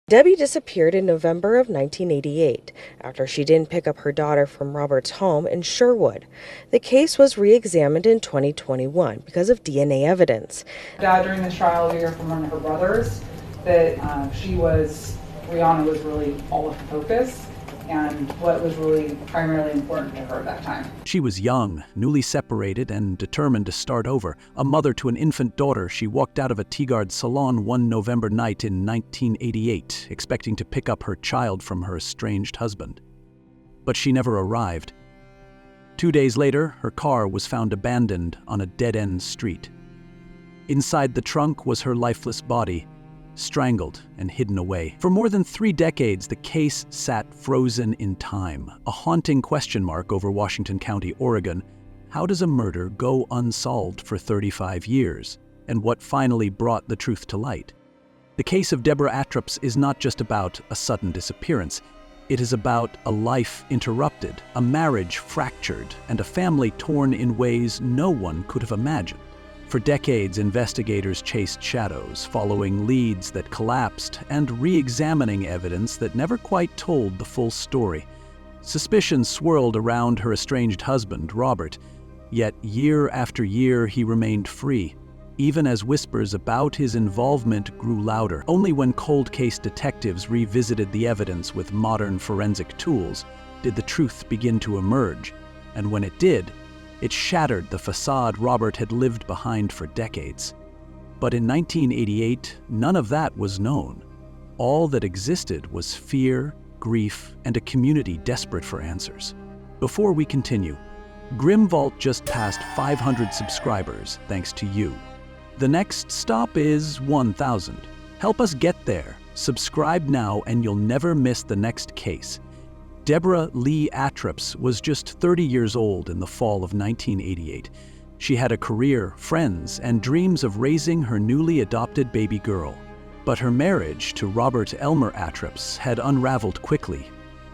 Debbie disappeared in November of 1988 after she didn't pick up her daughter from Robert's home in Sherwood. The case was re-examined in 2021 because of DNA evidence. Dad, during the trial, we heard from one of her brothers that Rihanna was really all of the focus and what was really primarily important to her at that time. She was young, newly separated, and determined to start over. A mother to an infant daughter, she walked out of a Tigard salon one November night in 1988, expecting to pick up her child from her estranged husband. But she never arrived. 2 days later, her car was found abandoned on a dead-end street. Inside the trunk was her lifeless body, strangled and hidden away. For more than 3 decades, the case sat frozen in time, a haunting question mark over Washington County, Oregon. How does a murder go unsolved for 35 years? And what finally brought the truth to light? The case of Deborah Atrops is not just about a sudden disappearance. It is about a life interrupted, a marriage fractured, and a family torn in ways no one could have imagined. For decades, investigators chased shadows, following leads that collapsed and re-examining evidence that never quite told the full story. Suspicion swirled around her estranged husband, Robert, yet year after year he remained free, even as whispers about his involvement grew louder. Only when cold case detectives revisited the evidence with modern forensic tools did the truth begin to emerge, and when it did, it shattered the facade Robert had lived behind for decades. But in 1988, none of that was known. All that existed was fear, grief, and a community desperate for answers. Before we continue, Grim Vault just passed 500 subscribers, thanks to you. The next stop is 1,000. Help us get there. Subscribe now and you'll never miss the next case. Deborah Lee Atrops was just 30 years old in the fall of 1988. She had a career, friends, and dreams of raising her newly adopted baby girl. But her marriage to Robert Elmer Atrops had unraveled quickly.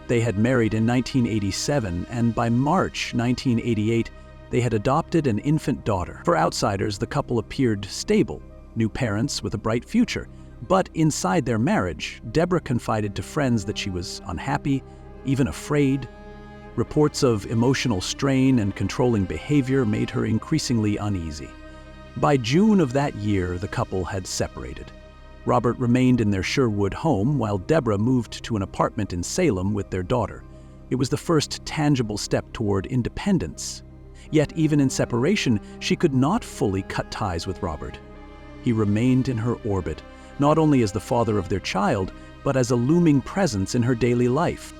They had married in 1987, and by March 1988, they had adopted an infant daughter. For outsiders, the couple appeared stable, new parents with a bright future. But inside their marriage, Deborah confided to friends that she was unhappy, even afraid. Reports of emotional strain and controlling behavior made her increasingly uneasy. By June of that year, the couple had separated. Robert remained in their Sherwood home while Deborah moved to an apartment in Salem with their daughter. It was the first tangible step toward independence. Yet even in separation, she could not fully cut ties with Robert. He remained in her orbit, not only as the father of their child, but as a looming presence in her daily life.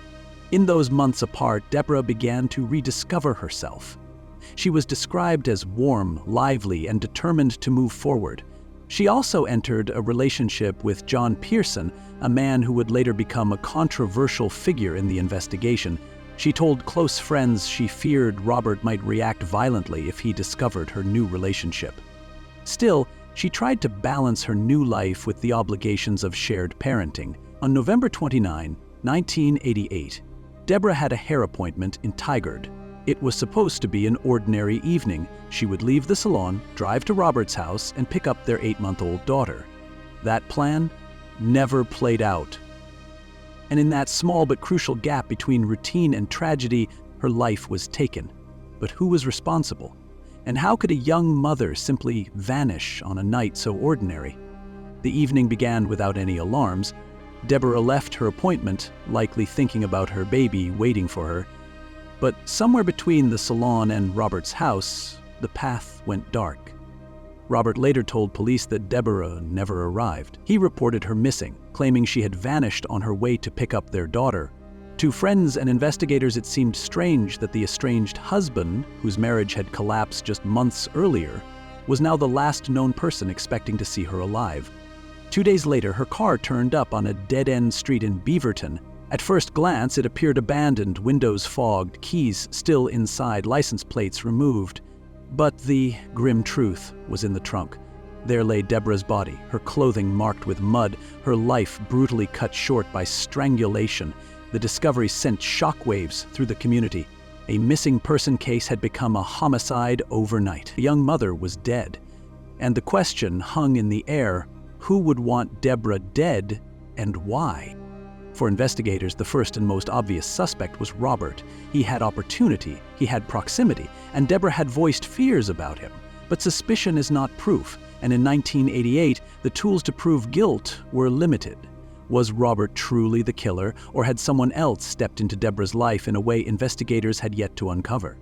In those months apart, Deborah began to rediscover herself. She was described as warm, lively, and determined to move forward. She also entered a relationship with John Pearson, a man who would later become a controversial figure in the investigation. She told close friends she feared Robert might react violently if he discovered her new relationship. Still, she tried to balance her new life with the obligations of shared parenting. On November 29, 1988, Deborah had a hair appointment in Tigard. It was supposed to be an ordinary evening. She would leave the salon, drive to Robert's house, and pick up their 8-month-old daughter. That plan never played out. And in that small but crucial gap between routine and tragedy, her life was taken. But who was responsible? And how could a young mother simply vanish on a night so ordinary? The evening began without any alarms. Deborah left her appointment, likely thinking about her baby waiting for her. But somewhere between the salon and Robert's house, the path went dark. Robert later told police that Deborah never arrived. He reported her missing, claiming she had vanished on her way to pick up their daughter. To friends and investigators, it seemed strange that the estranged husband, whose marriage had collapsed just months earlier, was now the last known person expecting to see her alive. 2 days later, her car turned up on a dead-end street in Beaverton. At first glance, it appeared abandoned, windows fogged, keys still inside, license plates removed. But the grim truth was in the trunk. There lay Deborah's body, her clothing marked with mud, her life brutally cut short by strangulation. The discovery sent shockwaves through the community. A missing person case had become a homicide overnight. The young mother was dead. And the question hung in the air: who would want Deborah dead and why? For investigators, the first and most obvious suspect was Robert. He had opportunity, he had proximity, and Deborah had voiced fears about him. But suspicion is not proof, and in 1988, the tools to prove guilt were limited. Was Robert truly the killer, or had someone else stepped into Deborah's life in a way investigators had yet to uncover?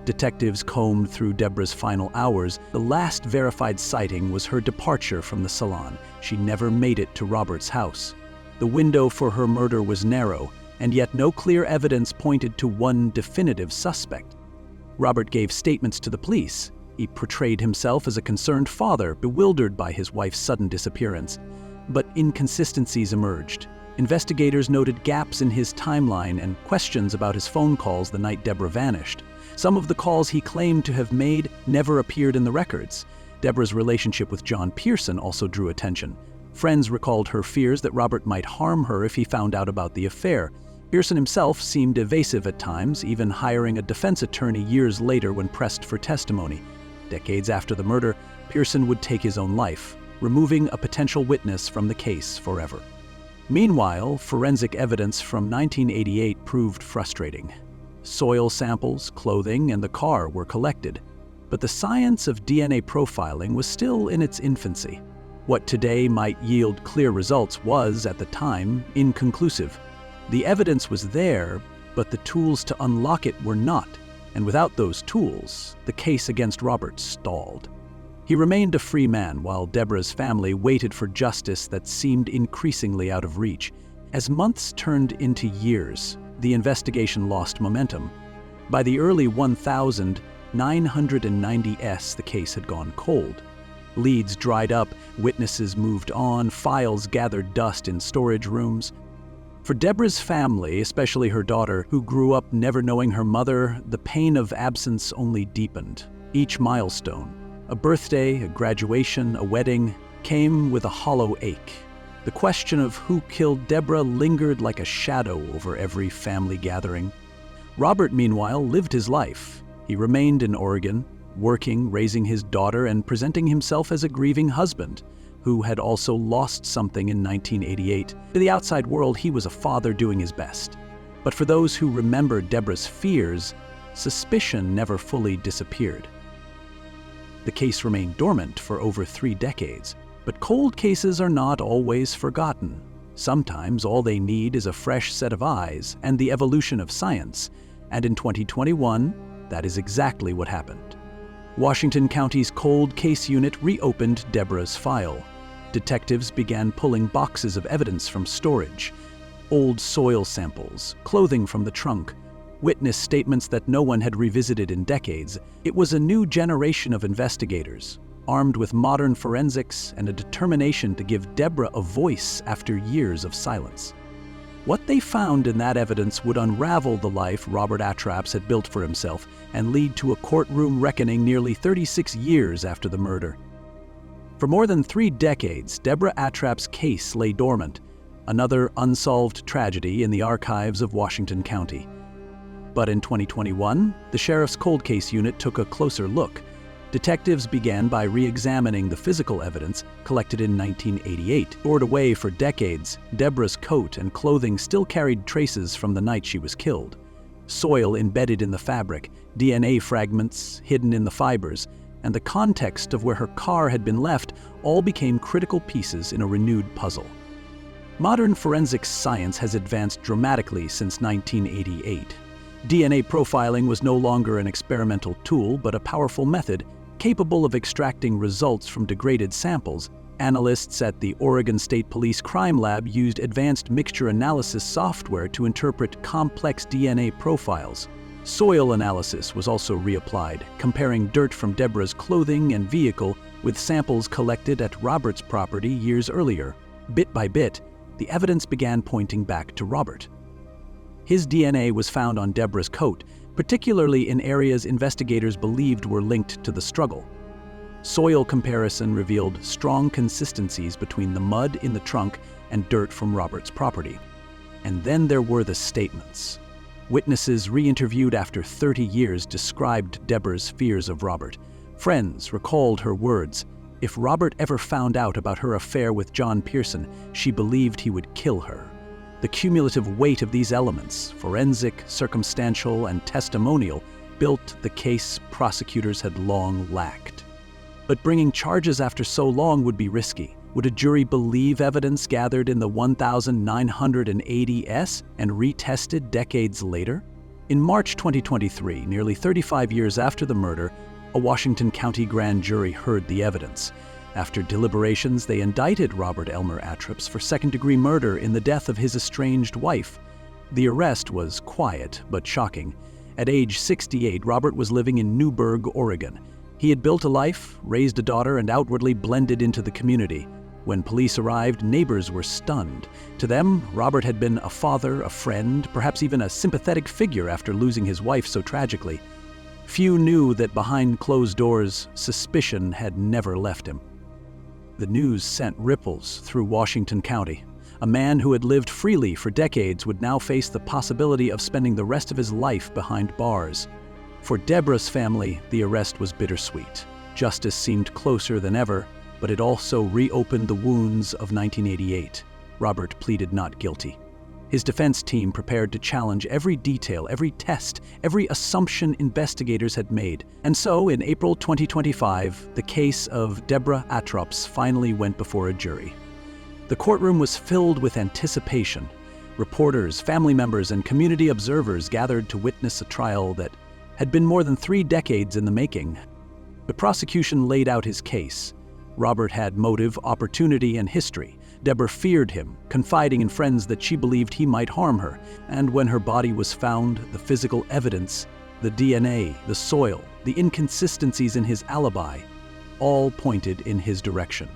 Detectives combed through Deborah's final hours. The last verified sighting was her departure from the salon. She never made it to Robert's house. The window for her murder was narrow, and yet no clear evidence pointed to one definitive suspect. Robert gave statements to the police. He portrayed himself as a concerned father, bewildered by his wife's sudden disappearance. But inconsistencies emerged. Investigators noted gaps in his timeline and questions about his phone calls the night Deborah vanished. Some of the calls he claimed to have made never appeared in the records. Deborah's relationship with John Pearson also drew attention. Friends recalled her fears that Robert might harm her if he found out about the affair. Pearson himself seemed evasive at times, even hiring a defense attorney years later when pressed for testimony. Decades after the murder, Pearson would take his own life, removing a potential witness from the case forever. Meanwhile, forensic evidence from 1988 proved frustrating. Soil samples, clothing, and the car were collected, but the science of DNA profiling was still in its infancy. What today might yield clear results was, at the time, inconclusive. The evidence was there, but the tools to unlock it were not, and without those tools, the case against Robert stalled. He remained a free man while Deborah's family waited for justice that seemed increasingly out of reach. As months turned into years, the investigation lost momentum. By the early 1990s, the case had gone cold. Leads dried up, witnesses moved on, files gathered dust in storage rooms. For Deborah's family, especially her daughter, who grew up never knowing her mother, the pain of absence only deepened. Each milestone, a birthday, a graduation, a wedding, came with a hollow ache. The question of who killed Deborah lingered like a shadow over every family gathering. Robert, meanwhile, lived his life. He remained in Oregon, working, raising his daughter, and presenting himself as a grieving husband who had also lost something in 1988. To the outside world, he was a father doing his best. But for those who remembered Deborah's fears, suspicion never fully disappeared. The case remained dormant for over 3 decades, but cold cases are not always forgotten. Sometimes all they need is a fresh set of eyes and the evolution of science, and in 2021, that is exactly what happened. Washington County's Cold Case Unit reopened Deborah's file. Detectives began pulling boxes of evidence from storage, old soil samples, clothing from the trunk, witness statements that no one had revisited in decades. It was a new generation of investigators, armed with modern forensics and a determination to give Deborah a voice after years of silence. What they found in that evidence would unravel the life Robert Atrops had built for himself and lead to a courtroom reckoning nearly 36 years after the murder. For more than 3 decades, Deborah Atrops' case lay dormant, another unsolved tragedy in the archives of Washington County. But in 2021, the Sheriff's Cold Case Unit took a closer look. Detectives began by re-examining the physical evidence collected in 1988. Stored away for decades, Deborah's coat and clothing still carried traces from the night she was killed. Soil embedded in the fabric, DNA fragments hidden in the fibers, and the context of where her car had been left all became critical pieces in a renewed puzzle. Modern forensics science has advanced dramatically since 1988. DNA profiling was no longer an experimental tool, but a powerful method capable of extracting results from degraded samples. Analysts at the Oregon State Police Crime Lab used advanced mixture analysis software to interpret complex DNA profiles. Soil analysis was also reapplied, comparing dirt from Deborah's clothing and vehicle with samples collected at Robert's property years earlier. Bit by bit, the evidence began pointing back to Robert. His DNA was found on Deborah's coat, particularly in areas investigators believed were linked to the struggle. Soil comparison revealed strong consistencies between the mud in the trunk and dirt from Robert's property. And then there were the statements. Witnesses re-interviewed after 30 years described Deborah's fears of Robert. Friends recalled her words, If Robert ever found out about her affair with John Pearson, she believed he would kill her. The cumulative weight of these elements, forensic, circumstantial, and testimonial, built the case prosecutors had long lacked. But bringing charges after so long would be risky. Would a jury believe evidence gathered in the 1980s and retested decades later? In March 2023, nearly 35 years after the murder, a Washington County grand jury heard the evidence. After deliberations, they indicted Robert Elmer Atrops for second-degree murder in the death of his estranged wife. The arrest was quiet but shocking. At age 68, Robert was living in Newberg, Oregon. He had built a life, raised a daughter, and outwardly blended into the community. When police arrived, neighbors were stunned. To them, Robert had been a father, a friend, perhaps even a sympathetic figure after losing his wife so tragically. Few knew that behind closed doors, suspicion had never left him. The news sent ripples through Washington County. A man who had lived freely for decades would now face the possibility of spending the rest of his life behind bars. For Deborah's family, the arrest was bittersweet. Justice seemed closer than ever, but it also reopened the wounds of 1988. Robert pleaded not guilty. His defense team prepared to challenge every detail, every test, every assumption investigators had made. And so, in April 2025, the case of Deborah Atrops finally went before a jury. The courtroom was filled with anticipation. Reporters, family members, and community observers gathered to witness a trial that had been more than 3 decades in the making. The prosecution laid out his case. Robert had motive, opportunity, and history. Deborah feared him, confiding in friends that she believed he might harm her. And when her body was found, the physical evidence, the DNA, the soil, the inconsistencies in his alibi, all pointed in his direction.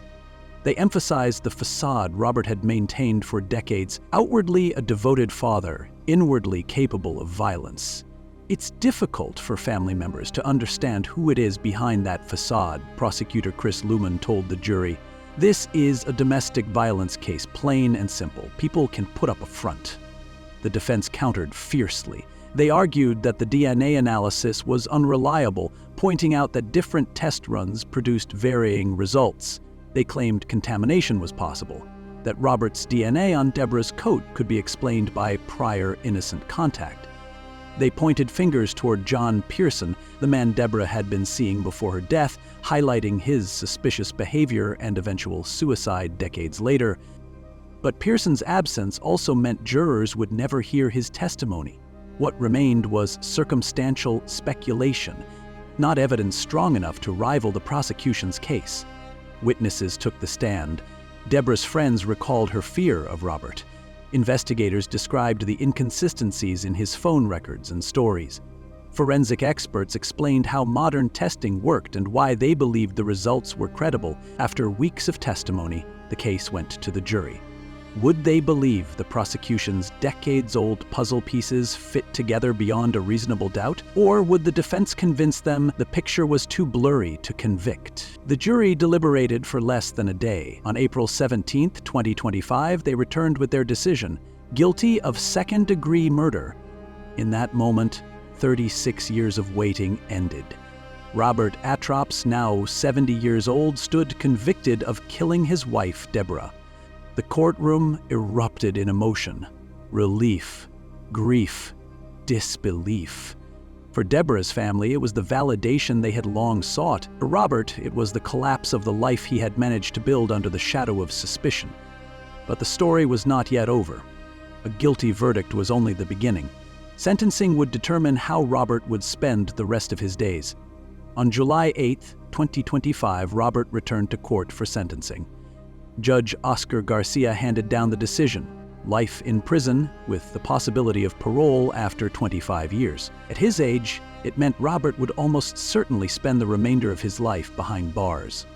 They emphasized the facade Robert had maintained for decades, outwardly a devoted father, inwardly capable of violence. It's difficult for family members to understand who it is behind that facade, Prosecutor Chris Luman told the jury. This is a domestic violence case, plain and simple. People can put up a front. The defense countered fiercely. They argued that the DNA analysis was unreliable, pointing out that different test runs produced varying results. They claimed contamination was possible, that Robert's DNA on Deborah's coat could be explained by prior innocent contact. They pointed fingers toward John Pearson, the man Deborah had been seeing before her death, highlighting his suspicious behavior and eventual suicide decades later. But Pearson's absence also meant jurors would never hear his testimony. What remained was circumstantial speculation, not evidence strong enough to rival the prosecution's case. Witnesses took the stand. Deborah's friends recalled her fear of Robert. Investigators described the inconsistencies in his phone records and stories. Forensic experts explained how modern testing worked and why they believed the results were credible. After weeks of testimony, the case went to the jury. Would they believe the prosecution's decades-old puzzle pieces fit together beyond a reasonable doubt? Or would the defense convince them the picture was too blurry to convict? The jury deliberated for less than a day. On April 17, 2025, they returned with their decision, guilty of second-degree murder. In that moment, 36 years of waiting ended. Robert Atrops, now 70 years old, stood convicted of killing his wife, Deborah. The courtroom erupted in emotion, relief, grief, disbelief. For Deborah's family, it was the validation they had long sought. For Robert, it was the collapse of the life he had managed to build under the shadow of suspicion. But the story was not yet over. A guilty verdict was only the beginning. Sentencing would determine how Robert would spend the rest of his days. On July 8, 2025, Robert returned to court for sentencing. Judge Oscar Garcia handed down the decision, life in prison with the possibility of parole after 25 years. At his age, it meant Robert would almost certainly spend the remainder of his life behind bars.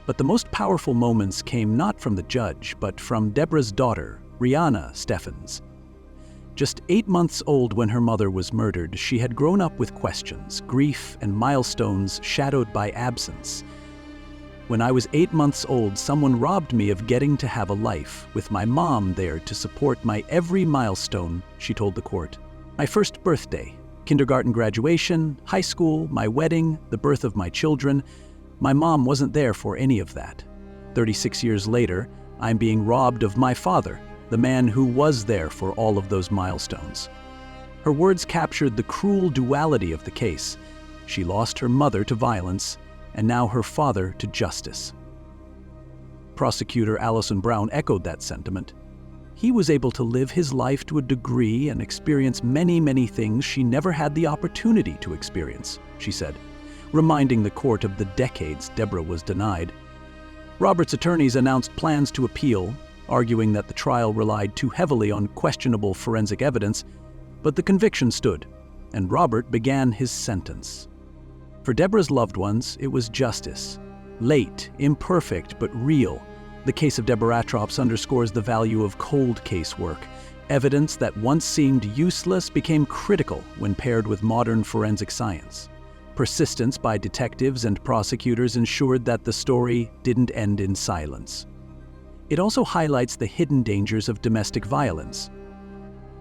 But the most powerful moments came not from the judge, but from Deborah's daughter, Rihanna Steffens. Just 8 months old when her mother was murdered, she had grown up with questions, grief, and milestones shadowed by absence. When I was 8 months old, someone robbed me of getting to have a life, with my mom there to support my every milestone, she told the court. My first birthday, kindergarten graduation, high school, my wedding, the birth of my children. My mom wasn't there for any of that. 36 years later, I'm being robbed of my father, the man who was there for all of those milestones." Her words captured the cruel duality of the case. She lost her mother to violence, and now her father to justice. Prosecutor Allison Brown echoed that sentiment. He was able to live his life to a degree and experience many, many things she never had the opportunity to experience, she said, reminding the court of the decades Deborah was denied. Robert's attorneys announced plans to appeal, arguing that the trial relied too heavily on questionable forensic evidence, but the conviction stood, and Robert began his sentence. For Deborah's loved ones, it was justice. Late, imperfect, but real. The case of Deborah Atrops underscores the value of cold case work. Evidence that once seemed useless became critical when paired with modern forensic science. Persistence by detectives and prosecutors ensured that the story didn't end in silence. It also highlights the hidden dangers of domestic violence.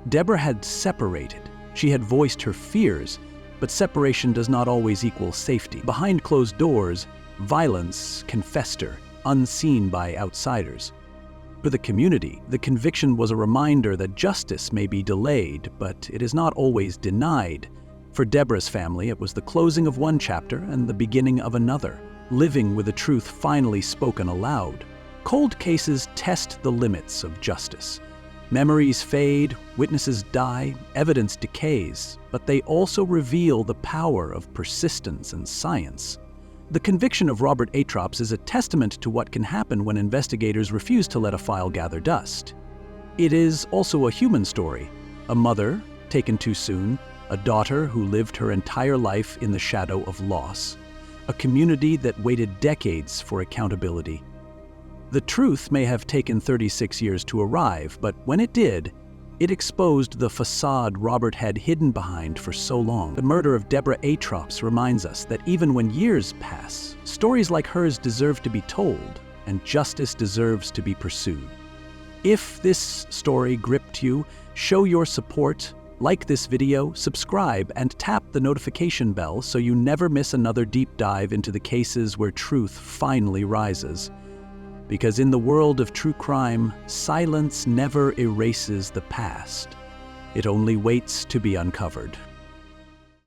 Deborah had separated. She had voiced her fears, but separation does not always equal safety. Behind closed doors, violence can fester, unseen by outsiders. For the community, the conviction was a reminder that justice may be delayed, but it is not always denied. For Deborah's family, it was the closing of one chapter and the beginning of another, living with the truth finally spoken aloud. Cold cases test the limits of justice. Memories fade, witnesses die, evidence decays, but they also reveal the power of persistence and science. The conviction of Robert Atrops is a testament to what can happen when investigators refuse to let a file gather dust. It is also a human story. A mother, taken too soon, a daughter who lived her entire life in the shadow of loss, a community that waited decades for accountability. The truth may have taken 36 years to arrive, but when it did, it exposed the facade Robert had hidden behind for so long. The murder of Deborah Atrops reminds us that even when years pass, stories like hers deserve to be told, and justice deserves to be pursued. If this story gripped you, show your support, like this video, subscribe, and tap the notification bell so you never miss another deep dive into the cases where truth finally rises. Because in the world of true crime, silence never erases the past. It only waits to be uncovered.